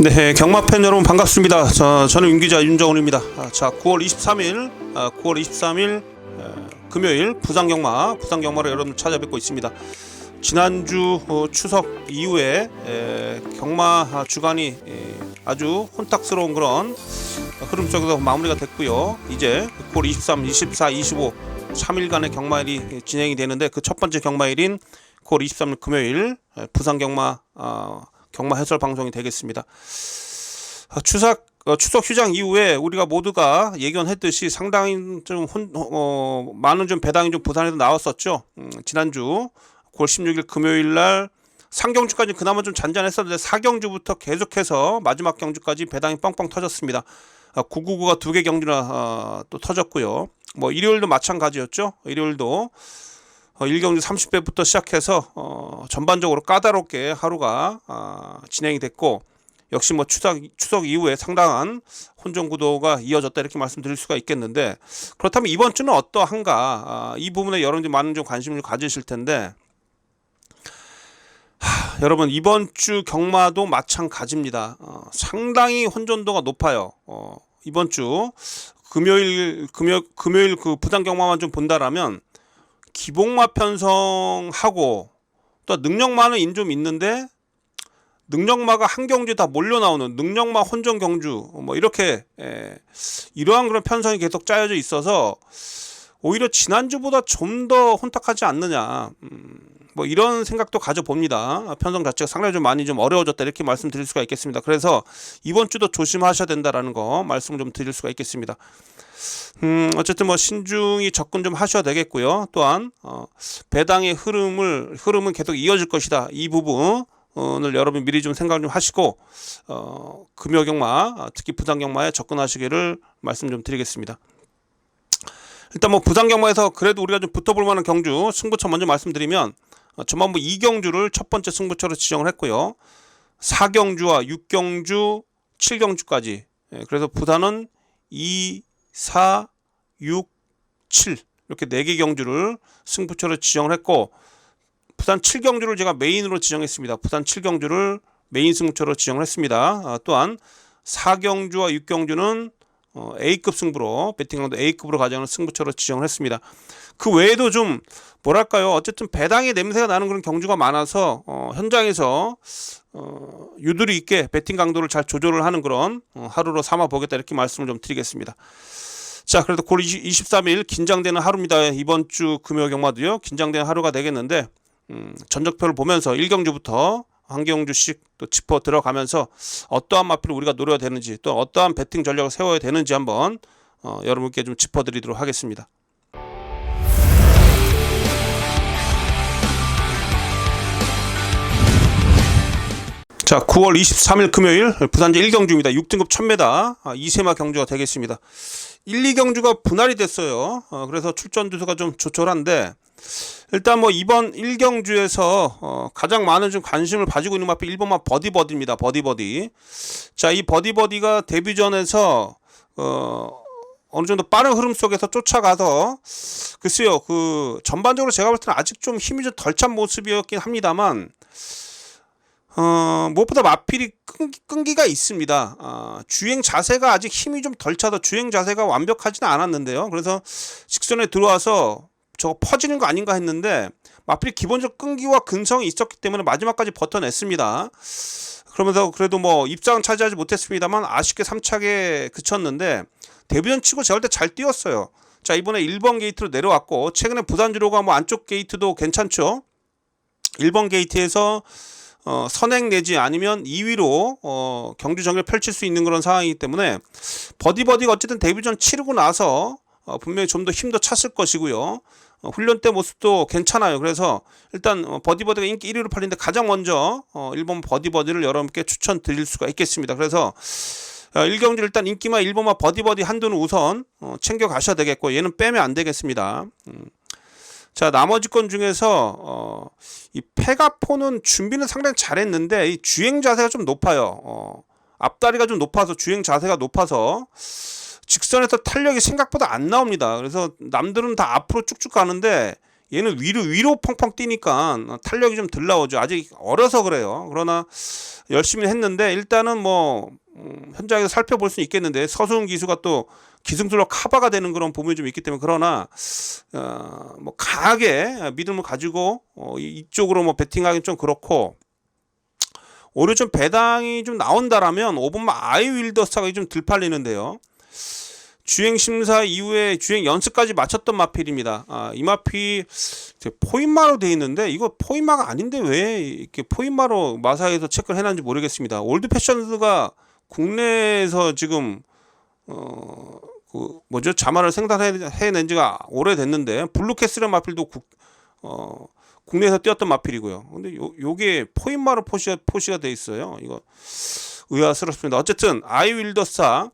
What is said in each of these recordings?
네, 경마팬 여러분 반갑습니다. 저는 윤기자 윤정훈입니다. 자, 9월 23일 금요일 부산경마를 여러분 찾아뵙고 있습니다. 지난주 추석 이후에 경마 주간이 아주 혼탁스러운 그런 흐름 속에서 마무리가 됐고요. 이제 9월 23, 24, 25 3일간의 경마일이 진행이 되는데, 그 첫 번째 경마일인 9월 23일 금요일 부산경마 경마 해설 방송이 되겠습니다. 추석 휴장 이후에 우리가 모두가 예견했듯이 상당히 좀 많은 좀 배당이 좀 부산에서 나왔었죠. 지난주 9월 16일 금요일 날 상경주까지 그나마 좀 잔잔했었는데, 4경주부터 계속해서 마지막 경주까지 배당이 뻥뻥 터졌습니다. 999가 2개 경주나 또 터졌고요. 뭐 일요일도 마찬가지였죠. 일요일도 1경주 30배부터 시작해서 전반적으로 까다롭게 하루가 진행이 됐고, 역시 뭐 추석 이후에 상당한 혼종 구도가 이어졌다, 이렇게 말씀드릴 수가 있겠는데, 그렇다면 이번 주는 어떠한가, 이 부분에 여러분들이 많은 좀 관심을 가지실 텐데, 여러분 이번 주 경마도 마찬가지입니다. 상당히 혼돈도가 높아요. 이번 주 금요일 그 부산 경마만 좀 본다라면 기복마 편성하고 또 능력마는 좀 있는데, 능력마가 한 경주에 다 몰려 나오는 능력마 혼전 경주, 뭐 이렇게 이러한 그런 편성이 계속 짜여져 있어서 오히려 지난주보다 좀 더 혼탁하지 않느냐, 뭐 이런 생각도 가져봅니다. 편성 자체가 상당히 좀 많이 좀 어려워졌다, 이렇게 말씀드릴 수가 있겠습니다. 그래서 이번 주도 조심하셔야 된다라는 거 말씀 좀 드릴 수가 있겠습니다. 어쨌든 뭐 신중히 접근 좀 하셔야 되겠고요. 또한 배당의 흐름은 계속 이어질 것이다, 이 부분을 여러분 미리 좀 생각 좀 하시고 금요경마, 특히 부산경마에 접근하시기를 말씀 좀 드리겠습니다. 일단 뭐 부산경마에서 그래도 우리가 좀 붙어볼 만한 경주 승부처 먼저 말씀드리면, 전반부 2경주를 첫 번째 승부처로 지정을 했고요. 4경주와 6경주, 7경주까지, 그래서 부산은 2, 4, 6, 7 이렇게 4개 경주를 승부처로 지정을 했고, 부산 7경주를 제가 메인으로 지정했습니다. 부산 7경주를 메인 승부처로 지정을 했습니다. 또한 4경주와 6경주는 A급 승부로, 배팅강도 A급으로 가져가는 승부처로 지정을 했습니다. 그 외에도 좀 뭐랄까요, 어쨌든 배당의 냄새가 나는 그런 경주가 많아서 현장에서 유두리 있게 배팅 강도를 잘 조절을 하는 그런 하루로 삼아 보겠다, 이렇게 말씀을 좀 드리겠습니다. 자, 그래도 9월 23일 긴장되는 하루입니다. 이번 주 금요 경마도요, 긴장되는 하루가 되겠는데, 전적표를 보면서 1경주부터 한 경주씩 또 짚어 들어가면서 어떠한 마필을 우리가 노려야 되는지, 또 어떠한 배팅 전략을 세워야 되는지 한번 여러분께 좀 짚어드리도록 하겠습니다. 자, 9월 23일 금요일 부산제 1경주입니다. 6등급 1000m 2세마 경주가 되겠습니다. 1, 2경주가 분할이 됐어요. 그래서 출전 두수가 좀 조촐한데, 일단 뭐 이번 1경주에서 가장 많은 좀 관심을 가지고 있는 마필 1번마 버디버디입니다. 버디버디. 자, 이 버디버디가 데뷔전에서 어느 정도 빠른 흐름 속에서 쫓아가서, 글쎄요, 그 전반적으로 제가 볼 때는 아직 좀 힘이 좀 덜 찬 모습이었긴 합니다만, 무엇보다 마필이 끈기가 있습니다. 주행 자세가 아직 힘이 좀 덜 차서 주행 자세가 완벽하지는 않았는데요. 그래서 직선에 들어와서 저거 퍼지는 거 아닌가 했는데, 마필이 기본적 끈기와 근성이 있었기 때문에 마지막까지 버텨냈습니다. 그러면서 그래도 뭐 입상은 차지하지 못했습니다만 아쉽게 3착에 그쳤는데, 데뷔전 치고 제가 볼 때 잘 뛰었어요. 자, 이번에 1번 게이트로 내려왔고, 최근에 부산주로가 뭐 안쪽 게이트도 괜찮죠. 1번 게이트에서 선행 내지 아니면 2위로 경주 정리를 펼칠 수 있는 그런 상황이기 때문에, 버디버디가 어쨌든 데뷔전 치르고 나서 분명히 좀 더 힘도 찼을 것이고요. 훈련 때 모습도 괜찮아요. 그래서 일단 버디버디가 인기 1위로 팔리는데, 가장 먼저 1번 버디버디를 여러분께 추천드릴 수가 있겠습니다. 그래서 1경주 일단 인기마 1번마 버디버디 한두는 우선 챙겨 가셔야 되겠고, 얘는 빼면 안 되겠습니다. 자, 나머지 건 중에서 이 페가포는 준비는 상당히 잘했는데, 이 주행 자세가 좀 높아요. 앞다리가 좀 높아서, 주행 자세가 높아서 직선에서 탄력이 생각보다 안 나옵니다. 그래서 남들은 다 앞으로 쭉쭉 가는데 얘는 위로 펑펑 뛰니까 탄력이 좀 덜 나오죠. 아직 어려서 그래요. 그러나 열심히 했는데 일단은 뭐 현장에서 살펴볼 수 있겠는데 서수훈 기수가 또 기승술로 커버가 되는 그런 부분이 좀 있기 때문에 그러나 뭐 강하게 믿음을 가지고 이쪽으로 뭐 배팅하기는 좀 그렇고 오히려 좀 배당이 좀 나온다라면 5번마 아이윌더스타가 좀 덜 팔리는데요. 주행 심사 이후에 주행 연습까지 마쳤던 마필입니다. 이 마필 포인마로 돼 있는데 이거 포인마가 아닌데 왜 이렇게 포인마로 마사에서 체크를 해놨는지 모르겠습니다. 올드 패션즈가 국내에서 지금 그 뭐죠 자마를 생산해낸 지가 오래됐는데 블루캐슬의 마필도 국내에서 뛰었던 마필이고요. 근데 요게 포인마로 표시가 돼 있어요. 이거 의아스럽습니다. 어쨌든 아이윌더스타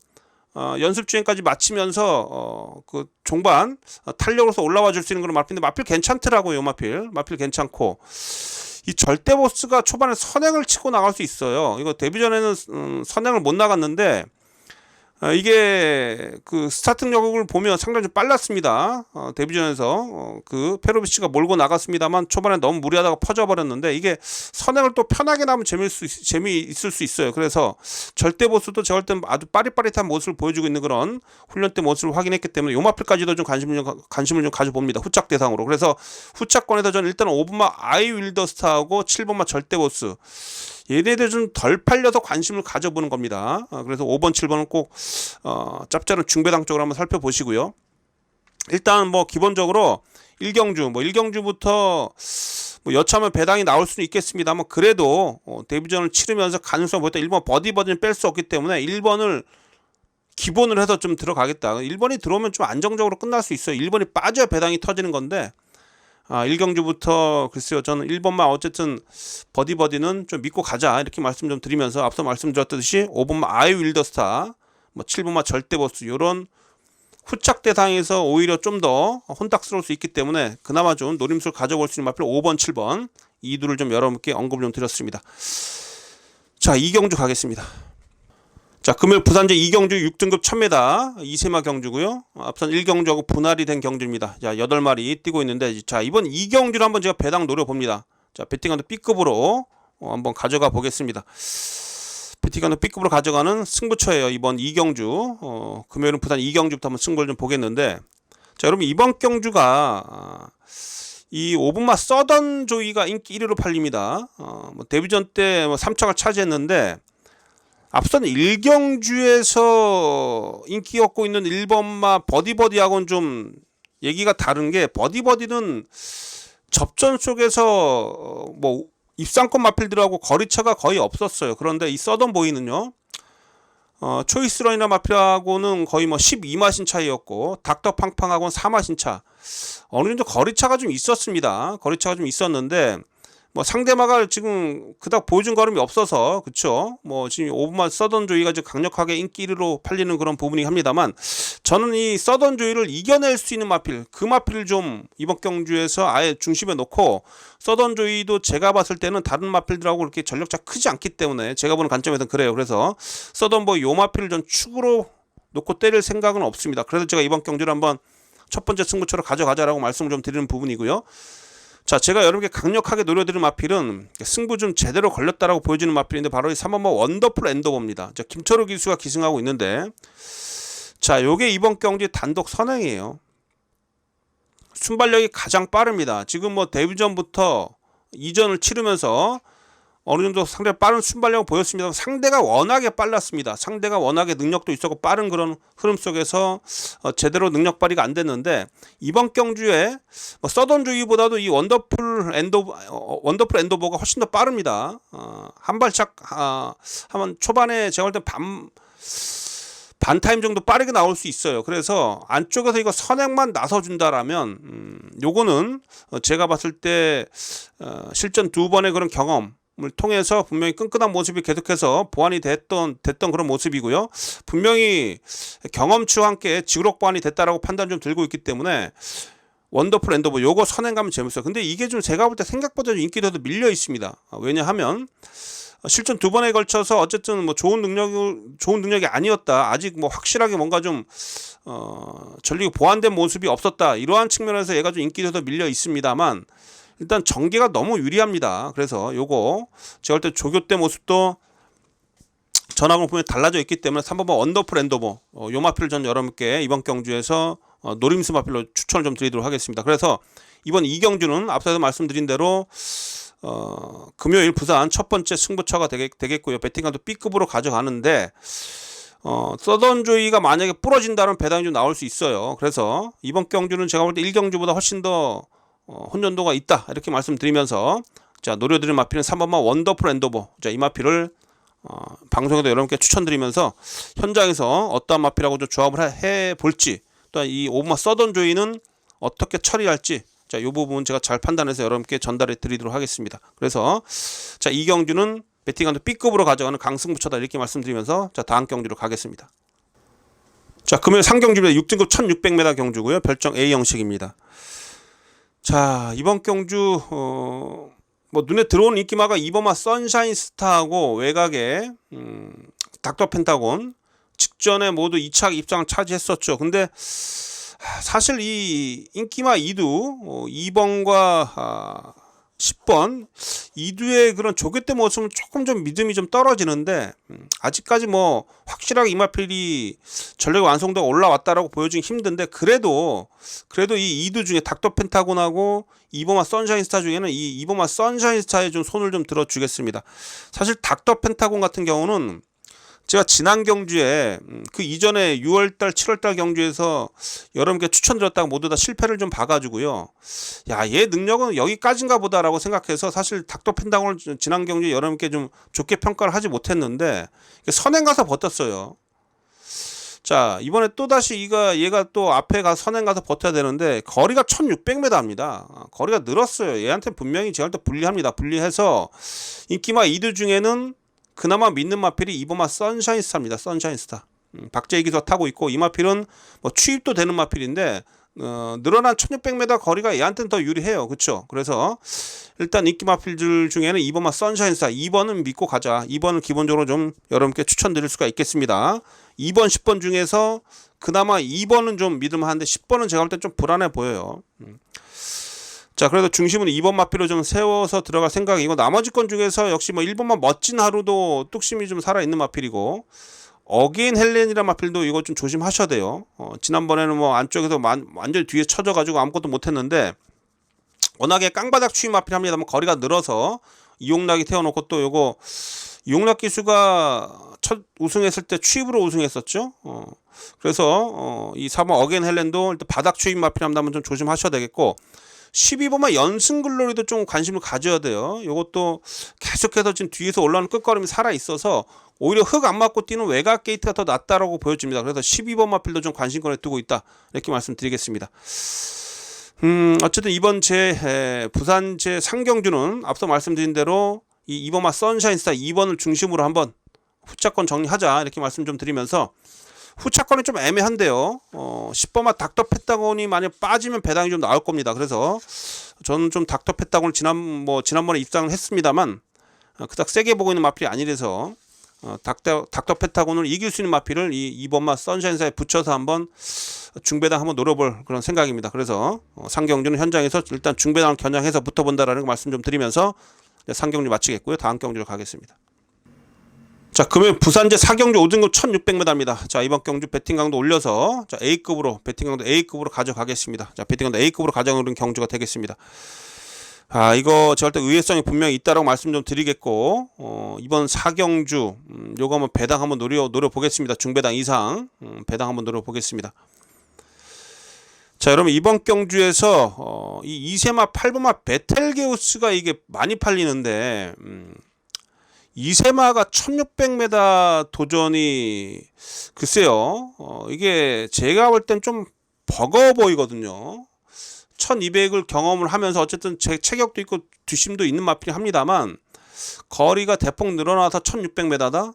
연습 주행까지 마치면서 그 종반 탄력으로서 올라와 줄 수 있는 그런 마필인데 마필 괜찮더라고요. 요 마필 괜찮고 이 절대 보스가 초반에 선행을 치고 나갈 수 있어요. 이거 데뷔전에는 선행을 못 나갔는데 이게 그 스타팅 여력을 보면 상당히 좀 빨랐습니다. 데뷔전에서 그 페로비치가 몰고 나갔습니다만 초반에 너무 무리하다가 퍼져버렸는데 이게 선행을 또 편하게 나면 재미있을 수 있어요. 그래서 절대 보스도 저럴 때 아주 빠릿빠릿한 모습을 보여주고 있는 그런 훈련 때 모습을 확인했기 때문에 요마필까지도 좀 관심을 좀 가져봅니다. 후착 대상으로. 그래서 후착권에서 저는 일단 5번마 아이윌더스타하고 7번마 절대 보스 얘네들 좀 덜 팔려서 관심을 가져보는 겁니다. 그래서 5번, 7번은 꼭 짭짤한 중배당 쪽으로 한번 살펴보시고요. 일단 뭐 기본적으로 1경주부터 뭐 여차하면 배당이 나올 수는 있겠습니다만 그래도 데뷔전을 치르면서 가능성 보였다. 1번 버디는 뺄 수 없기 때문에 1번을 기본으로 해서 좀 들어가겠다. 1번이 들어오면 좀 안정적으로 끝날 수 있어요. 1번이 빠져야 배당이 터지는 건데 1경주부터 글쎄요 저는 1번만 어쨌든 버디는 좀 믿고 가자 이렇게 말씀 좀 드리면서 앞서 말씀드렸듯이 5번만 아이윌더스타 뭐 7번만 절대보스 요런 후착 대상에서 오히려 좀 더 혼탁스러울 수 있기 때문에 그나마 좀 노림수를 가져볼 수 있는 마필 5번 7번 이 둘을 좀 여러분께 언급을 좀 드렸습니다. 자 2경주 가겠습니다. 자 금요일 부산제 2경주 6등급 1000m 2세마 경주고요. 앞선 1경주하고 분할이 된 경주입니다. 자 8마리 뛰고 있는데 자 이번 2경주를 한번 제가 배당 노려봅니다. 자 배팅한도 B급으로 한번 가져가 보겠습니다. 배팅한도 B급으로 가져가는 승부처예요. 이번 2경주 금요일은 부산 2경주부터 한번 승부를 좀 보겠는데 자 여러분 이번 경주가 이 5분마 서던 조이가 인기 1위로 팔립니다. 뭐 데뷔전 때 뭐 3착을 차지했는데 앞선 1경주에서 인기였고 있는 1번마 버디하고는 좀 얘기가 다른 게 버디는 접전 속에서 뭐 입상권 마필들하고 거리차가 거의 없었어요. 그런데 이 서던보이는요 초이스런이나 마필하고는 거의 뭐 12마신 차이였고 닥터팡팡하고는 4마신 차 어느 정도 거리차가 좀 있었습니다. 거리차가 좀 있었는데 뭐 상대마가 지금 그닥 보여준 걸음이 없어서 그쵸 뭐 지금 5분만 서던 조이가 지금 강력하게 인기 1위로 팔리는 그런 부분이 합니다만 저는 이 서던 조이를 이겨낼 수 있는 마필 그 마필을 좀 이번 경주에서 아예 중심에 놓고 서던 조이도 제가 봤을 때는 다른 마필들하고 그렇게 전력차 크지 않기 때문에 제가 보는 관점에서는 그래요. 그래서 서던 보이 요 마필을 좀 축으로 놓고 때릴 생각은 없습니다. 그래서 제가 이번 경주를 한번 첫 번째 승부처로 가져가자라고 말씀을 좀 드리는 부분이고요. 자, 제가 여러분께 강력하게 노려드린 마필은 승부 좀 제대로 걸렸다라고 보여지는 마필인데 바로 이 3번마 원더풀 엔더버입니다. 자, 김철우 기수가 기승하고 있는데 자, 요게 이번 경기 단독 선행이에요. 순발력이 가장 빠릅니다. 지금 뭐 데뷔전부터 이전을 치르면서 어느 정도 상당히 빠른 순발력을 보였습니다. 상대가 워낙에 빨랐습니다. 상대가 워낙에 능력도 있었고 빠른 그런 흐름 속에서 제대로 능력 발휘가 안 됐는데 이번 경주에 서던 조이보다도 이 원더풀 엔더버가 훨씬 더 빠릅니다. 한 발짝 하면 초반에 제가 볼 때 반타임 정도 빠르게 나올 수 있어요. 그래서 안쪽에서 이거 선행만 나서준다라면 요거는 제가 봤을 때 실전 2번의 그런 경험을 통해서 분명히 끈끈한 모습이 계속해서 보완이 됐던 그런 모습이고요. 분명히 경험치와 함께 지구력 보완이 됐다라고 판단 좀 들고 있기 때문에 원더풀 엔더버 요거 선행 가면 재밌어요. 근데 이게 좀 제가 볼 때 생각보다 좀 인기도도 밀려 있습니다. 왜냐하면 실전 두 번에 걸쳐서 어쨌든 뭐 좋은 능력이 아니었다. 아직 뭐 확실하게 뭔가 좀 전력이 보완된 모습이 없었다. 이러한 측면에서 얘가 좀 인기에 더 밀려 있습니다만 일단 전개가 너무 유리합니다. 그래서 요거 제가 볼 때 조교 때 모습도 전하고 보면 달라져 있기 때문에 3번번 원더풀 엔더버 요 마필을 전 여러분께 이번 경주에서 노림수 마필로 추천을 좀 드리도록 하겠습니다. 그래서 이번 2경주는 앞서서 말씀드린 대로 금요일 부산 첫 번째 승부처가 되겠고요. 배팅감도 B급으로 가져가는데 서던조이가 만약에 부러진다면 배당이 좀 나올 수 있어요. 그래서 이번 경주는 제가 볼 때 1경주보다 훨씬 더 혼전도가 있다 이렇게 말씀드리면서 자 노려드린 마필은 3번만 원더풀 엔더버 자 이 마필을 방송에도 여러분께 추천드리면서 현장에서 어떠한 마필하고 좀 조합을 해 볼지 또 이 5번만 서던조이는 어떻게 처리할지 자, 이 부분 제가 잘 판단해서 여러분께 전달해 드리도록 하겠습니다. 그래서 자, 이 경주는 배팅감도 B급으로 가져가는 강승부처다 이렇게 말씀드리면서 자, 다음 경주로 가겠습니다. 자, 금요일 3경주입니다. 6등급 1600m 경주고요. 별정 A 형식입니다. 자, 이번 경주 뭐 눈에 들어오는 인기마가 2번마 선샤인 스타하고 외곽에 닥터 펜타곤 직전에 모두 2차 입장을 차지했었죠. 근데 사실 이 인기마 2두 2번과 10번 2두의 그런 조교대 모습은 조금 좀 믿음이 좀 떨어지는데 아직까지 뭐 확실하게 이마필이 전력의 완성도가 올라왔다라고 보여주기 힘든데 그래도 이 2두 중에 닥터 펜타곤하고 2번마 선샤인 스타 중에는 이 2번마 선샤인 스타에 좀 손을 좀 들어주겠습니다. 사실 닥터 펜타곤 같은 경우는 제가 지난 경주에 그 이전에 6월달 7월달 경주에서 여러분께 추천드렸다가 모두 다 실패를 좀 봐가지고요. 야, 얘 능력은 여기까지인가 보다라고 생각해서 사실 닥터 펜타곤을 지난 경주에 여러분께 좀 좋게 평가를 하지 못했는데 선행 가서 버텼어요. 자, 이번에 또다시 얘가 또 앞에 가서 선행 가서 버텨야 되는데 거리가 1600m입니다. 거리가 늘었어요. 얘한테 분명히 제가 볼 때 불리합니다. 불리해서 인기마 2두 중에는 그나마 믿는 마필이 2번마 선샤인 스타입니다. 선샤인 스타. 박재희 기사 타고 있고 이 마필은 뭐 취입도 되는 마필인데 늘어난 1600m 거리가 얘한테는 더 유리해요. 그렇죠? 그래서 일단 인기 마필들 중에는 2번마 선샤인 스타 2번은 믿고 가자. 2번은 기본적으로 좀 여러분께 추천드릴 수가 있겠습니다. 2번 10번 중에서 그나마 2번은 좀 믿을만한데 10번은 제가 볼 때 좀 불안해 보여요. 자, 그래서 중심은 2번 마필로 좀 세워서 들어갈 생각이고 나머지 건 중에서 역시 뭐 1번만 멋진 하루도 뚝심이 좀 살아있는 마필이고 어게인 헬렌이라는 마필도 이거 좀 조심하셔야 돼요. 지난번에는 뭐 안쪽에서 완전히 뒤에 쳐져가지고 아무것도 못했는데 워낙에 깡바닥 추임 마필 합니다만 거리가 늘어서 이용락이 태워놓고 또 요거 이용락 기수가 첫 우승했을 때 추입으로 우승했었죠. 그래서 이 3번 어게인 헬렌도 일단 바닥 추임 마필 합니다만 좀 조심하셔야 되겠고 12번만 연승글로리도 좀 관심을 가져야 돼요. 이것도 계속해서 지금 뒤에서 올라오는 끝걸음이 살아있어서 오히려 흙 안 맞고 뛰는 외곽 게이트가 더 낫다라고 보여집니다. 그래서 12번 마필도 좀 관심권에 두고 있다 이렇게 말씀드리겠습니다. 어쨌든 이번 부산 제 상경주는 앞서 말씀드린 대로 이 2번마 선샤인 스타 2번을 중심으로 한번 후차권 정리하자 이렇게 말씀 좀 드리면서 후차권이 좀 애매한데요. 10번마 닥터 펜타곤이 만약 빠지면 배당이 좀 나올 겁니다. 그래서 저는 좀 닥터 펜타곤을 지난번에 입장을 했습니다만 그닥 세게 보고 있는 마필이 아니라서 닥터 펜타곤을 이길 수 있는 마필을 이 2번마 선샤인사에 붙여서 한번 중배당 한번 노려볼 그런 생각입니다. 그래서 상경주는 현장에서 일단 중배당을 겨냥해서 붙어본다라는 말씀 좀 드리면서 상경주 마치겠고요. 다음 경주로 가겠습니다. 자, 금요일 부산제 4경주 5등급 1600m입니다. 자, 이번 경주 배팅 강도 올려서 자, A급으로 배팅 강도 A급으로 가져가겠습니다. 자, 배팅 강도 A급으로 가져가는 경주가 되겠습니다. 이거 제가 볼 때 의외성이 분명히 있다라고 말씀 좀 드리겠고 이번 4경주 요거 한번 배당 한번 노려 보겠습니다. 중배당 이상 배당 한번 노려 보겠습니다. 자, 여러분 이번 경주에서 이 이세마 8번마 베텔게우스가 이게 많이 팔리는데 이세마가 1600m 도전이 글쎄요 이게 제가 볼 땐 좀 버거워 보이거든요. 1200을 경험을 하면서 어쨌든 제 체격도 있고 뒷심도 있는 마필이 합니다만 거리가 대폭 늘어나서 1600m다?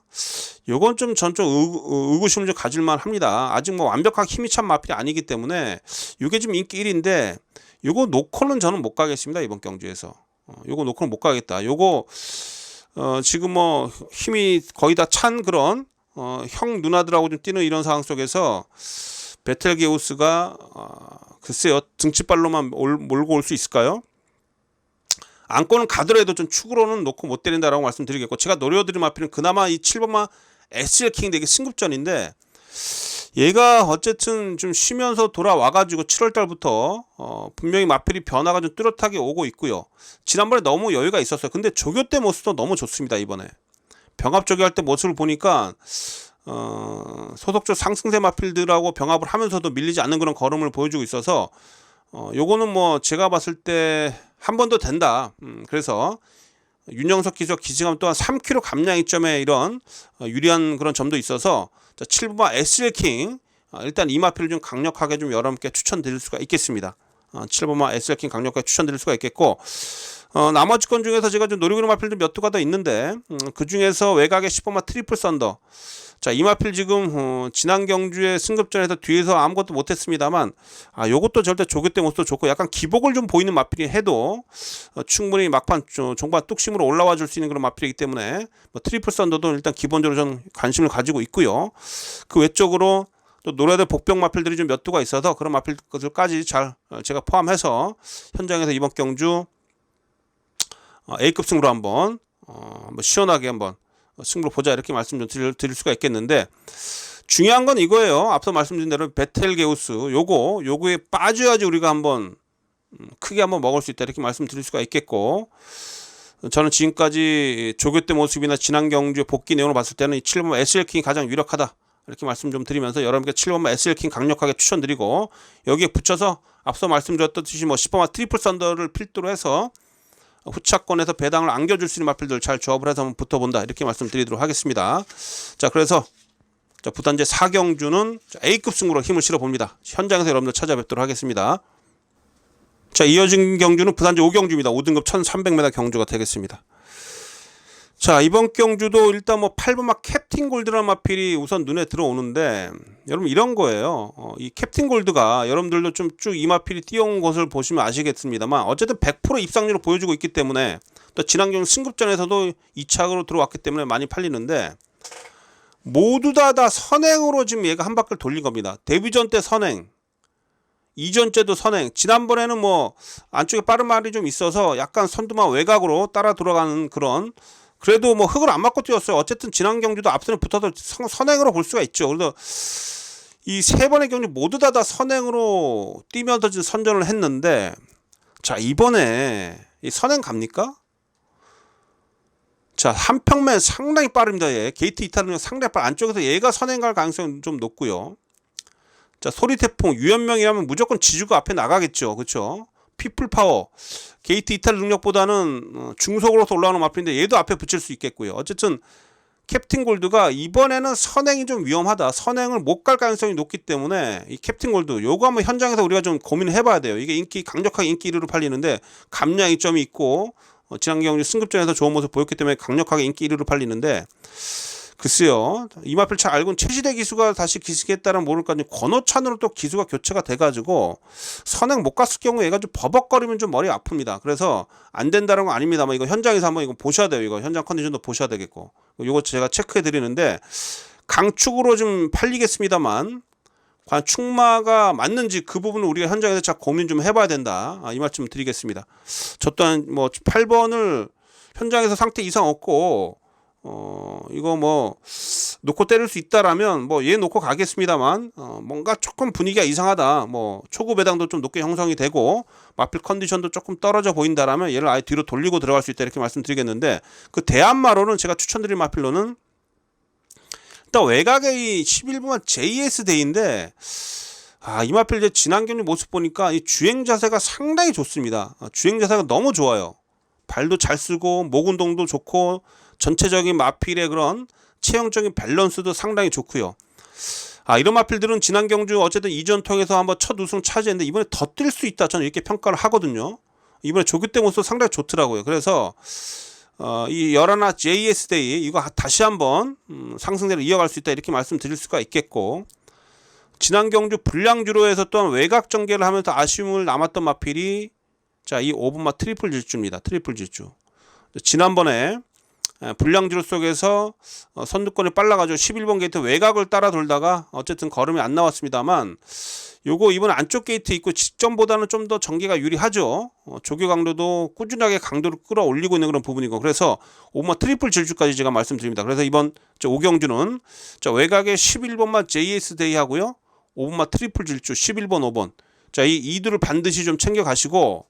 요건 좀 전 좀 의구심을 좀 가질만 합니다. 아직 뭐 완벽하게 힘이 찬 마필이 아니기 때문에 요게 지금 인기 1위인데 요거 놓고는 저는 못 가겠습니다. 이번 경주에서 요거 놓고는 못 가겠다. 요거 지금 뭐 힘이 거의 다 찬 그런 형 누나들하고 좀 뛰는 이런 상황 속에서 베텔게우스가 글쎄요 등치발로만 몰고 올 수 있을까요? 안고는 가더라도 좀 축으로는 놓고 못 때린다라고 말씀드리겠고, 제가 노려드린 마필은 그나마 이 7번마 SL킹 되게 승급전인데, 얘가 어쨌든 좀 쉬면서 돌아와가지고 7월달부터 분명히 마필이 변화가 좀 뚜렷하게 오고 있고요. 지난번에 너무 여유가 있었어요. 근데 조교 때 모습도 너무 좋습니다. 이번에 병합 조교할 때 모습을 보니까 소속적 상승세 마필들하고 병합을 하면서도 밀리지 않는 그런 걸음을 보여주고 있어서 요거는 뭐 제가 봤을 때 한 번 더 된다. 그래서 윤영석 기수와 기승함 또한 3kg 감량 이점에 이런 유리한 그런 점도 있어서 7번마 SL킹 일단 이 마필을 좀 강력하게 좀 여러분께 추천드릴 수가 있겠습니다. 7번마 SL킹 강력하게 추천드릴 수가 있겠고, 나머지 건 중에서 제가 좀 노리고 있는 마필들 몇 두가 더 있는데, 그 중에서 외곽의 10번마 트리플 썬더. 자, 이 마필 지금 지난 경주의 승급전에서 뒤에서 아무것도 못했습니다만, 요것도 절대 조교 때 모습도 좋고 약간 기복을 좀 보이는 마필이 해도 충분히 막판 종반 뚝심으로 올라와 줄 수 있는 그런 마필이기 때문에 뭐 트리플 썬더도 일단 기본적으로 좀 관심을 가지고 있고요. 그 외적으로 또 노래들 복병 마필들이 좀 몇 두가 있어서 그런 마필들까지 잘 제가 포함해서 현장에서 이번 경주 A급 승부로 한번 시원하게 한번 승부를 보자 이렇게 말씀 좀 드릴 수가 있겠는데, 중요한 건 이거예요. 앞서 말씀드린 대로 베텔게우스 요거에 빠져야지 우리가 한번 크게 한번 먹을 수 있다 이렇게 말씀드릴 수가 있겠고, 저는 지금까지 조교 때 모습이나 지난 경주의 복귀 내용을 봤을 때는 이 7번마 SL킹이 가장 유력하다 이렇게 말씀 좀 드리면서 여러분께 7번마 SL킹 강력하게 추천드리고, 여기에 붙여서 앞서 말씀드렸듯이 뭐 10번마 트리플 썬더를 필두로 해서 후차권에서 배당을 안겨줄 수 있는 마필들 잘 조합을 해서 한번 붙어본다 이렇게 말씀드리도록 하겠습니다. 자, 그래서 부단제 4경주는 A급 승부로 힘을 실어봅니다. 현장에서 여러분들 찾아뵙도록 하겠습니다. 자, 이어진 경주는 부단제 5경주입니다. 5등급 1300m 경주가 되겠습니다. 자, 이번 경주도 일단 뭐 8번마 캡틴 골드라는 마필이 우선 눈에 들어오는데, 여러분 이런 거예요. 이 캡틴 골드가 여러분들도 좀 쭉 이 마필이 뛰어온 것을 보시면 아시겠습니다만, 어쨌든 100% 입상률을 보여주고 있기 때문에, 또 지난 경주 승급전에서도 2착으로 들어왔기 때문에 많이 팔리는데, 모두 다 선행으로 지금 얘가 한 바퀴를 돌린 겁니다. 데뷔전 때 선행, 이전째도 선행, 지난번에는 뭐 안쪽에 빠른 말이 좀 있어서 약간 선두만 외곽으로 따라 돌아가는 그런, 그래도 뭐 흙을 안 맞고 뛰었어요. 어쨌든 지난 경주도 앞선에 붙어서 선행으로 볼 수가 있죠. 그래서 이 세 번의 경주 모두 다 선행으로 뛰면서 선전을 했는데, 자, 이번에 이 선행 갑니까? 자, 한평면 상당히 빠릅니다. 얘 게이트 이탈은 상당히 빠르. 안쪽에서 얘가 선행 갈 가능성이 좀 높고요. 자, 소리태풍 유연명이라면 무조건 지주가 앞에 나가겠죠. 그렇죠? 피플파워 게이트 이탈 능력보다는 중속으로서 올라오는 마필인데 얘도 앞에 붙일 수 있겠고요. 어쨌든 캡틴 골드가 이번에는 선행이 좀 위험하다, 선행을 못 갈 가능성이 높기 때문에 이 캡틴 골드 요거 한번 현장에서 우리가 좀 고민을 해봐야 돼요. 이게 강력하게 인기 1위로 팔리는데 감량 이점이 있고 지난 경주 승급전에서 좋은 모습 보였기 때문에 강력하게 인기 1위로 팔리는데, 글쎄요, 이 마필 잘 알고는 최시대 기수가 다시 기수했다는 모를까 권호찬으로 또 기수가 교체가 돼가지고 선행 못 갔을 경우에 얘가 좀 버벅거리면 좀 머리 아픕니다. 그래서 안 된다는 건 아닙니다만 이거 현장에서 한번 이거 보셔야 돼요. 이거 현장 컨디션도 보셔야 되겠고, 이거 제가 체크해 드리는데 강축으로 좀 팔리겠습니다만 과연 축마가 맞는지 그 부분을 우리가 현장에서 잘 고민 좀 해봐야 된다, 이 말씀 드리겠습니다. 저 또한 뭐 8번을 현장에서 상태 이상 없고 이거 뭐 놓고 때릴 수 있다라면 뭐 얘 놓고 가겠습니다만, 뭔가 조금 분위기가 이상하다, 뭐 초구 배당도 좀 높게 형성이 되고 마필 컨디션도 조금 떨어져 보인다라면 얘를 아예 뒤로 돌리고 들어갈 수 있다 이렇게 말씀드리겠는데, 그 대안마로는 제가 추천드릴 마필로는 일단 외곽의 이 11번만 JS대인데, 이 마필 이제 지난 경기 모습 보니까 이 주행 자세가 상당히 좋습니다. 주행 자세가 너무 좋아요. 발도 잘 쓰고 목 운동도 좋고 전체적인 마필의 그런 체형적인 밸런스도 상당히 좋고요. 이런 마필들은 지난 경주 어쨌든 이전 통해서 한번 첫 우승 차지했는데 이번에 더 뛸 수 있다, 저는 이렇게 평가를 하거든요. 이번에 조교 때 모습 상당히 좋더라고요. 그래서 이 열하나 JS데이 이거 다시 한번 상승세를 이어갈 수 있다 이렇게 말씀드릴 수가 있겠고, 지난 경주 불량주로에서 또한 외곽 전개를 하면서 아쉬움을 남았던 마필이 자, 이 5번마 트리플 질주입니다. 트리플 질주. 지난번에 불량지로 속에서 선두권이 빨라가지고 11번 게이트 외곽을 따라 돌다가 어쨌든 걸음이 안 나왔습니다만, 요거 이번 안쪽 게이트 있고 직전보다는 좀 더 전개가 유리하죠. 조교 강도도 꾸준하게 강도를 끌어올리고 있는 그런 부분이고, 그래서 5번마 트리플 질주까지 제가 말씀드립니다. 그래서 이번 오경주는 외곽에 11번마 JS 데이 하고요, 5번마 트리플 질주 11번 5번, 이 이두를 반드시 좀 챙겨 가시고,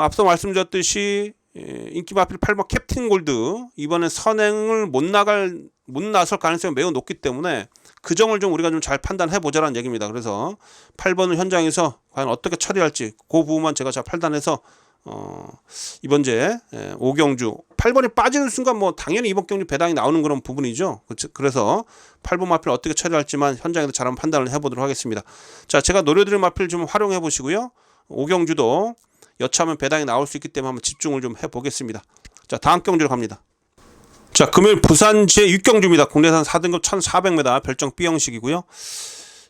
앞서 말씀드렸듯이 인기 마필 8번 캡틴 골드 이번에 선행을 못 나설 가능성이 매우 높기 때문에 그 점을 좀 우리가 좀 잘 판단해 보자라는 얘기입니다. 그래서 8번을 현장에서 과연 어떻게 처리할지 그 부분만 제가 잘 판단해서 이번제 오경주 8번이 빠지는 순간 뭐 당연히 이번 경주 배당이 나오는 그런 부분이죠. 그래서 8번 마필 어떻게 처리할지만 현장에서 잘 한번 판단을 해보도록 하겠습니다. 자, 제가 노려드릴 마필 좀 활용해 보시고요. 오경주도 여차하면 배당이 나올 수 있기 때문에 한번 집중을 좀 해보겠습니다. 자, 다음 경주로 갑니다. 자, 금요일 부산제 6경주입니다. 국내산 4등급 1400m 별정 B형식이고요.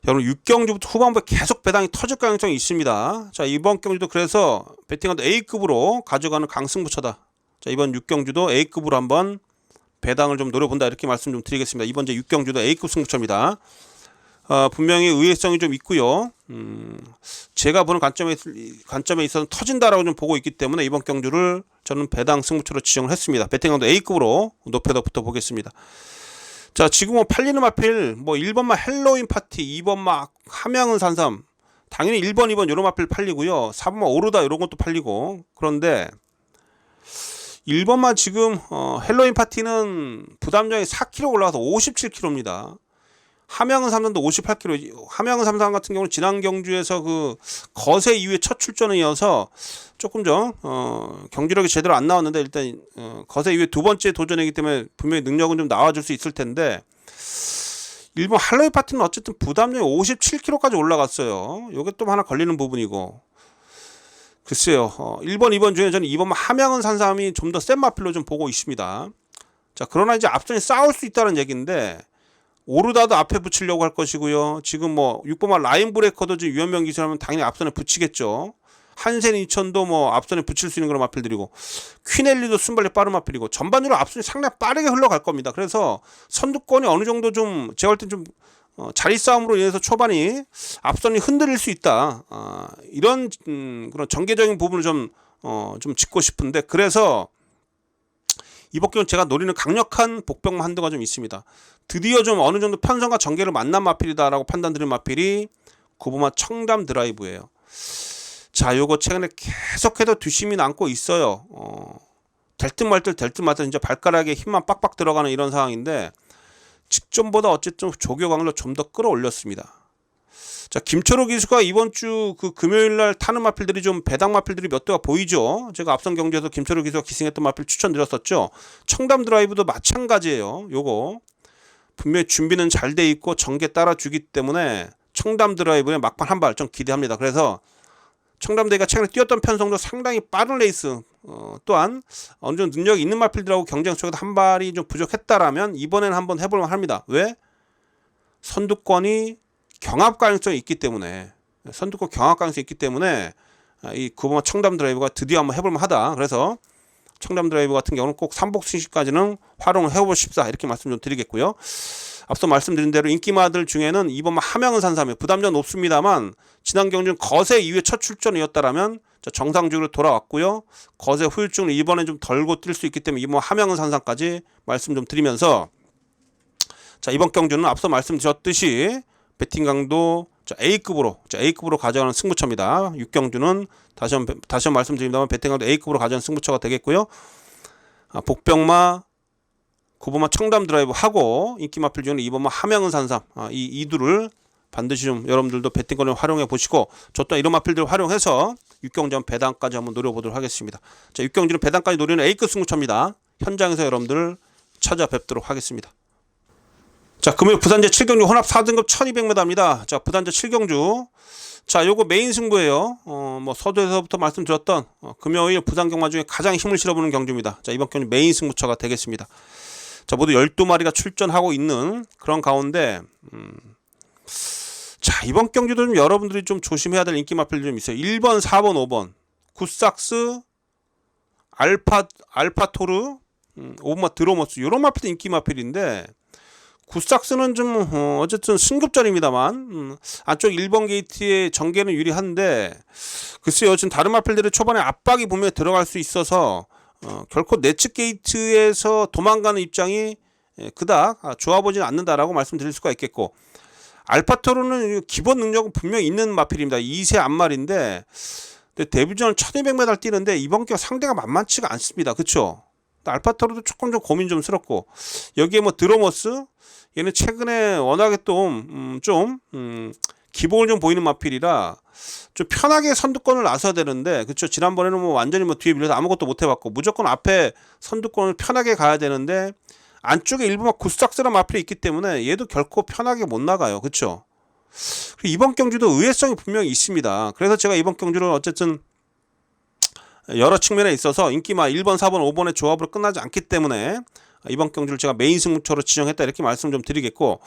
여러분 6경주부터 후반부에 계속 배당이 터질 가능성이 있습니다. 자, 이번 경주도 그래서 배팅한도 A급으로 가져가는 강승부처다. 자, 이번 6경주도 A급으로 한번 배당을 좀 노려본다, 이렇게 말씀 좀 드리겠습니다. 이번 제 6경주도 A급 승부처입니다. 분명히 의외성이 좀 있고요. 제가 보는 관점에 있어서 터진다라고 좀 보고 있기 때문에 이번 경주를 저는 배당 승부처로 지정을 했습니다. 배팅강도 A급으로 높여서 붙어보겠습니다. 자, 지금 팔리는 마필 1번마 헬로윈 파티, 2번마 함양은 산삼, 당연히 1번, 2번 요런 마필 팔리고요. 4번마 오르다 이런 것도 팔리고, 그런데 1번마 지금 헬로윈 파티는 부담장이 4kg 올라가서 57kg입니다. 함양은 삼산도 58kg. 함양은 삼산 같은 경우는 지난 경주에서 그 거세 이후에 첫 출전이어서 조금 좀 경기력이 제대로 안 나왔는데, 일단 거세 이후에 두 번째 도전이기 때문에 분명히 능력은 좀 나와줄 수 있을 텐데, 일본 할로윈 파티는 어쨌든 부담력이 57kg까지 올라갔어요. 요게 또 하나 걸리는 부분이고, 글쎄요. 1번, 2번 중에 저는 2번 함양은 산삼이 좀 더 센 마필로 좀 보고 있습니다. 자, 그러나 이제 앞선이 싸울 수 있다는 얘기인데, 오르다도 앞에 붙이려고 할 것이고요. 지금 6번마 라인 브레이커도 지금 유연병 기술하면 당연히 앞선에 붙이겠죠. 한센 이천도 앞선에 붙일 수 있는 그런 마필들이고, 퀴넬리도 순발력 빠른 마필이고, 전반적으로 앞선이 상당히 빠르게 흘러갈 겁니다. 그래서 선두권이 어느 정도 좀 제가 볼 땐 좀 자리 싸움으로 인해서 초반이 앞선이 흔들릴 수 있다. 이런 그런 전개적인 부분을 좀 짚고 싶은데, 그래서 이번 경우는 제가 노리는 강력한 복병 한도가 좀 있습니다. 드디어 좀 어느 정도 편성과 전개를 만난 마필이다라고 판단드린 마필이 9번마 청담 드라이브예요. 자, 요거 최근에 계속해서 뒷심이 남고 있어요. 될 듯 말 듯 이제 발가락에 힘만 빡빡 들어가는 이런 상황인데, 직전보다 어쨌든 조교강을 좀 더 끌어올렸습니다. 자, 김철호 기수가 이번 주 그 금요일 날 타는 마필들이 좀 배당 마필들이 몇 대가 보이죠. 제가 앞선 경주에서 김철호 기수가 기승했던 마필 추천드렸었죠. 청담 드라이브도 마찬가지예요. 요거 분명히 준비는 잘 돼 있고 전개 따라주기 때문에 청담 드라이브의 막판 한 발 좀 기대합니다. 그래서 청담대가 최근에 뛰었던 편성도 상당히 빠른 레이스, 또한 어느 정도 능력이 있는 마필들하고 경쟁 속에서 한 발이 좀 부족했다라면 이번에는 한번 해볼만 합니다. 왜? 선두권이 경합 가능성이 있기 때문에, 선두권 경합 가능성이 있기 때문에 이 9번마 청담 드라이브가 드디어 한번 해볼만 하다. 그래서 청담 드라이브 같은 경우는 꼭 삼복 승시까지는 활용을 해보십사, 이렇게 말씀 좀 드리겠고요. 앞서 말씀드린 대로 인기마들 중에는 2번마 함양은 산삼에 부담력 높습니다만, 지난 경주는 거세 이후에 첫 출전이었다라면 정상적으로 돌아왔고요. 거세 후유증을 이번에 좀 덜고 뛸 수 있기 때문에 2번마 함양은 산삼까지 말씀 좀 드리면서, 자, 이번 경주는 앞서 말씀드렸듯이 배팅 강도 A급으로 가져가는 승부처입니다. 6경주는 다시 한번 말씀드립니다만 배팅 강도 A급으로 가져가는 승부처가 되겠고요. 복병마 9번마 청담 드라이브 하고 인기 마필 중에 2번마 함양은 산삼, 이 이두를 반드시 좀 여러분들도 배팅권을 활용해 보시고, 저 또한 이런 마필들을 활용해서 6경주 배당까지 한번 노려보도록 하겠습니다. 자, 6경주는 배당까지 노리는 A급 승부처입니다. 현장에서 여러분들 찾아뵙도록 하겠습니다. 자, 금요일 부산제 7경주 혼합 4등급 1200m입니다. 자, 부산제 7경주. 자, 요거 메인 승부예요. 서두에서부터 말씀드렸던 금요일 부산 경마 중에 가장 힘을 실어보는 경주입니다. 자, 이번 경주 메인 승부처가 되겠습니다. 자, 모두 12마리가 출전하고 있는 그런 가운데, 자, 이번 경주도 좀 여러분들이 좀 조심해야 될 인기 마필이 좀 있어요. 1번, 4번, 5번. 굿삭스, 알파토르, 오버마 드로머스 이런 마필도 인기 마필인데 구스닥스는 좀 어쨌든 승급전입니다만 안쪽 1번 게이트의 전개는 유리한데 글쎄요 지금 다른 마필들의 초반에 압박이 분명히 들어갈 수 있어서 결코 내측 게이트에서 도망가는 입장이 그닥 좋아 보지는 않는다라고 말씀드릴 수가 있겠고 알파토르는 기본 능력은 분명히 있는 마필입니다. 2세 앞말인데 데뷔전을 1200m 뛰는데 이번 경기 상대가 만만치가 않습니다. 그쵸? 알파토르도 조금 좀 고민점스럽고 여기에 뭐 드로머스 얘는 최근에 워낙에 또 기복을 좀 보이는 마필이라 좀 편하게 선두권을 나서야 되는데 그쵸? 지난번에는 뭐 완전히 뭐 뒤에 밀려서 아무것도 못 해봤고 무조건 앞에 선두권을 편하게 가야 되는데 안쪽에 일부 막 구스닥스란 마필이 있기 때문에 얘도 결코 편하게 못 나가요. 그쵸? 이번 경주도 의외성이 분명히 있습니다. 그래서 제가 이번 경주를 어쨌든 여러 측면에 있어서 인기마 1번, 4번, 5번의 조합으로 끝나지 않기 때문에 이번 경주를 제가 메인 승부처로 지정했다 이렇게 말씀 좀 드리겠고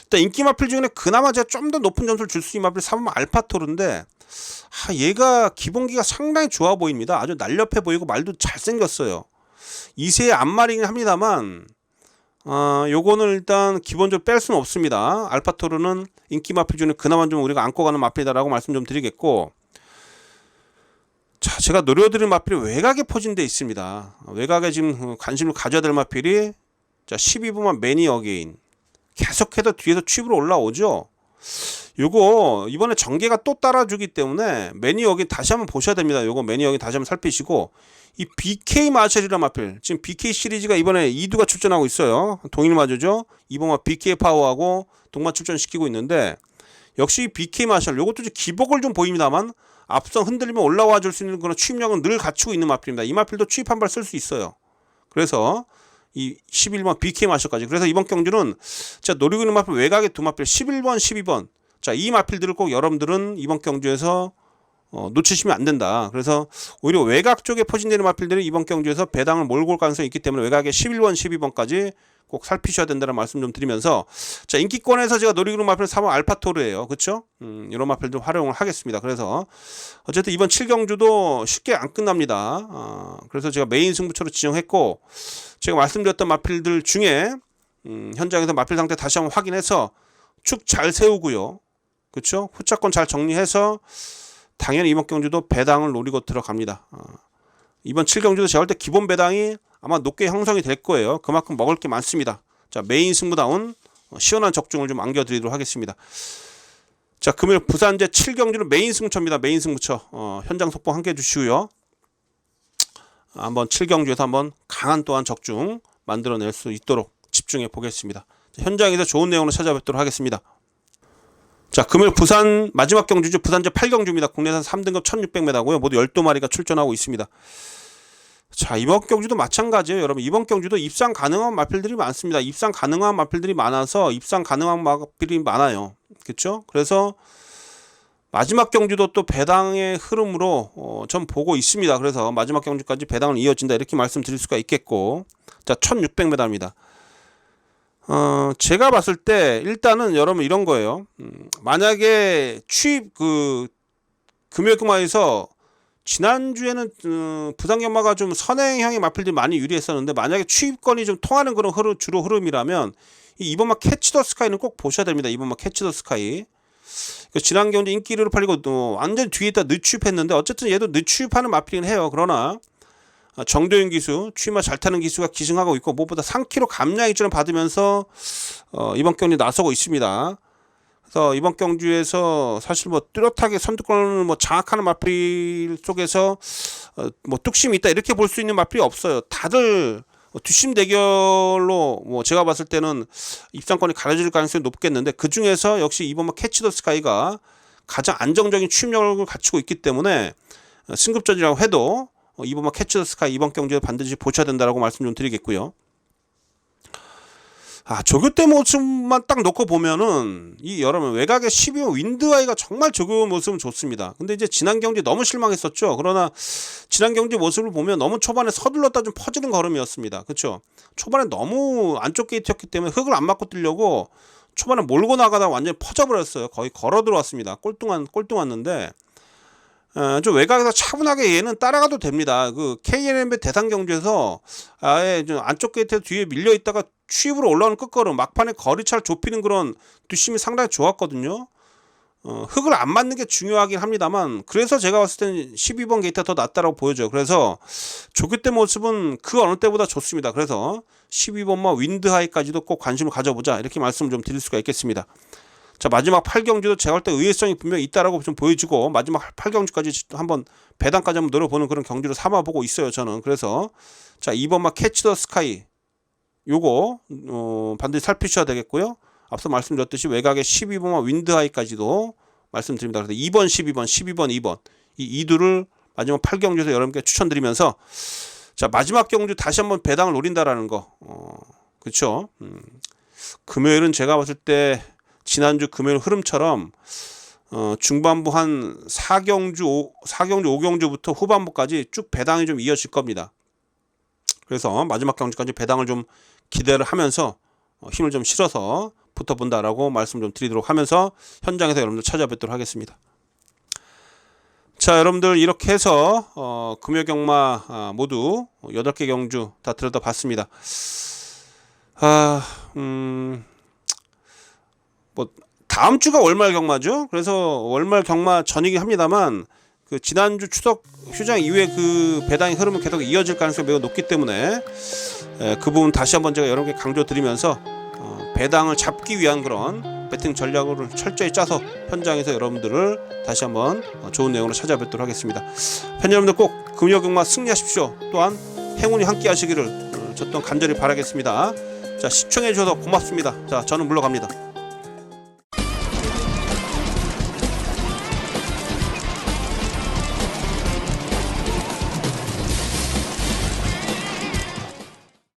일단 인기 마필 중에 그나마 제가 좀 더 높은 점수를 줄 수 있는 마필 3번 알파토르인데 얘가 기본기가 상당히 좋아 보입니다. 아주 날렵해 보이고 말도 잘생겼어요. 2세의 앞말이긴 합니다만 요거는 일단 기본적으로 뺄 수는 없습니다. 알파토르는 인기 마필 중에 그나마 좀 우리가 안고 가는 마필이다라고 말씀 좀 드리겠고 자, 제가 노려드린 마필이 외곽에 포진되어 있습니다. 외곽에 지금 관심을 가져야 될 마필이 자 12번만 매니 어게인 계속해서 뒤에서 칩으로 올라오죠. 요거 이번에 전개가 또 따라주기 때문에 매니 어게인 다시 한번 보셔야 됩니다. 요거 매니 어게인 다시 한번 살피시고 이 BK 마셜이란 마필 지금 BK 시리즈가 이번에 2두가 출전하고 있어요. 동일마저죠. 이번만 BK 파워하고 동반 출전시키고 있는데 역시 BK 마셜 요것도 기복을 좀 보입니다만 앞선 흔들리면 올라와 줄 수 있는 그런 추입력은 늘 갖추고 있는 마필입니다. 이 마필도 추입 한 발 쓸 수 있어요. 그래서 이 11번 BK 마셜까지 그래서 이번 경주는 제가 노리고 있는 마필 외곽의 두 마필 11번 12번 자 이 마필들을 꼭 여러분들은 이번 경주에서 놓치시면 안 된다. 그래서 오히려 외곽 쪽에 포진되는 마필들이 이번 경주에서 배당을 몰고 올 가능성이 있기 때문에 외곽에 11번 12번까지 꼭 살피셔야 된다는 말씀 좀 드리면서 자 인기권에서 제가 노리고 있는 마필은 3번 알파토르예요. 그쵸? 이런 마필들 활용을 하겠습니다. 그래서 어쨌든 이번 7경주도 쉽게 안 끝납니다. 그래서 제가 메인 승부처로 지정했고 제가 말씀드렸던 마필들 중에 현장에서 마필 상태 다시 한번 확인해서 축 잘 세우고요. 그쵸? 후차권 잘 정리해서 당연히 이번 경주도 배당을 노리고 들어갑니다. 이번 7경주도 제가 볼 때 기본 배당이 아마 높게 형성이 될 거예요. 그만큼 먹을 게 많습니다. 자 메인 승부다운 시원한 적중을 좀 안겨드리도록 하겠습니다. 자 금요일 부산제 7경주는 메인 승부처입니다. 메인 승부처 현장 속보 함께 해주시고요. 한번 7경주에서 한번 강한 또한 적중 만들어낼 수 있도록 집중해 보겠습니다. 자, 현장에서 좋은 내용으로 찾아뵙도록 하겠습니다. 자 금요일 부산 마지막 경주죠. 부산제 8경주입니다. 국내산 3등급 1600m고요. 모두 12마리가 출전하고 있습니다. 자 이번 경주도 마찬가지예요. 여러분 이번 경주도 입상 가능한 마필들이 많습니다. 입상 가능한 마필들이 많아서 입상 가능한 마필이 많아요. 그렇죠? 그래서 마지막 경주도 또 배당의 흐름으로 전 보고 있습니다. 그래서 마지막 경주까지 배당은 이어진다 이렇게 말씀드릴 수가 있겠고 자 1600m입니다. 제가 봤을 때 일단은 여러분 이런 거예요. 만약에 취입 금요일금화에서 지난주에는 부상연마가 좀 선행형의 마필들이 많이 유리했었는데 만약에 취입권이 좀 통하는 그런 주로 흐름이라면 이번마 캐치 더 스카이는 꼭 보셔야 됩니다. 이번마 캐치 더 스카이 지난 경주 인기리로 팔리고 완전 뒤에다 늦취입했는데 어쨌든 얘도 늦취입하는 마필이긴 해요. 그러나 정도윤 기수 취입마 잘 타는 기수가 기승하고 있고 무엇보다 3kg 감량 입전을 받으면서 이번 경기 나서고 있습니다. 그래서 이번 경주에서 사실 뭐 뚜렷하게 선두권을 뭐 장악하는 마필 속에서 뭐 뚝심이 있다 이렇게 볼 수 있는 마필이 없어요. 다들 뒷심 대결로 뭐 제가 봤을 때는 입상권이 가려질 가능성이 높겠는데 그 중에서 역시 이번 뭐 캐치 더 스카이가 가장 안정적인 취입력을 갖추고 있기 때문에 승급전이라고 해도 이번 뭐 캐치 더 스카이 이번 경주에 반드시 보셔야 된다라고 말씀 좀 드리겠고요. 조교 때 모습만 딱 놓고 보면은 이 여러분 외곽의 12호 윈드아이가 정말 조교 모습은 좋습니다. 근데 이제 지난 경기 너무 실망했었죠. 그러나 지난 경기 모습을 보면 너무 초반에 서둘렀다 좀 퍼지는 걸음이었습니다. 그렇죠? 초반에 너무 안쪽 게이트였기 때문에 흙을 안 맞고 뛰려고 초반에 몰고 나가다 완전히 퍼져버렸어요. 거의 걸어 들어왔습니다. 꼴등 왔는데 좀 외곽에서 차분하게 얘는 따라가도 됩니다. 그 KNM의 대상 경주에서 아예 좀 안쪽 게이트 뒤에 밀려 있다가 추입으로 올라오는 끝걸음, 막판에 거리차를 좁히는 그런 뒷심이 상당히 좋았거든요. 흙을 안 맞는 게 중요하긴 합니다만, 그래서 제가 봤을 때는 12번 게이트가 더 낫다라고 보여져요. 그래서 조교 때 모습은 그 어느 때보다 좋습니다. 그래서 12번마 윈드하이까지도 꼭 관심을 가져보자, 이렇게 말씀을 좀 드릴 수가 있겠습니다. 자, 마지막 8경주도 제가 볼 때 의외성이 분명히 있다라고 좀 보여지고, 마지막 8경주까지 한번 배당까지 한번 노려보는 그런 경주를 삼아보고 있어요, 저는. 그래서 자, 2번마 캐치 더 스카이, 요거 반드시 살피셔야 되겠고요. 앞서 말씀드렸듯이 외곽의 12번마 윈드하이까지도 말씀드립니다. 그래서 2번, 12번, 12번, 2번 이 2두를 마지막 8경주에서 여러분께 추천드리면서, 자, 마지막 경주 다시 한번 배당을 노린다라는 거, 그렇죠. 금요일은 제가 봤을 때 지난주 금요일 흐름처럼 중반부 한 4경주, 5경주부터 후반부까지 쭉 배당이 좀 이어질 겁니다. 그래서 마지막 경주까지 배당을 좀 기대를 하면서 힘을 좀 실어서 붙어본다라고 말씀 좀 드리도록 하면서 현장에서 여러분들 찾아뵙도록 하겠습니다. 자, 여러분들 이렇게 해서 금요 경마 모두 8개 경주 다 들여다봤습니다. 뭐 다음 주가 월말 경마죠. 그래서 월말 경마 전이긴 합니다만, 그 지난주 추석 휴장 이후에 그 배당의 흐름은 계속 이어질 가능성이 매우 높기 때문에 그 부분 다시 한번 제가 여러분께 강조드리면서 배당을 잡기 위한 그런 배팅 전략을 철저히 짜서 현장에서 여러분들을 다시 한번 좋은 내용으로 찾아뵙도록 하겠습니다. 팬 여러분들 꼭 금요 경마 승리하십시오. 또한 행운이 함께 하시기를 저 또한 간절히 바라겠습니다. 자, 시청해 주셔서 고맙습니다. 자, 저는 물러갑니다.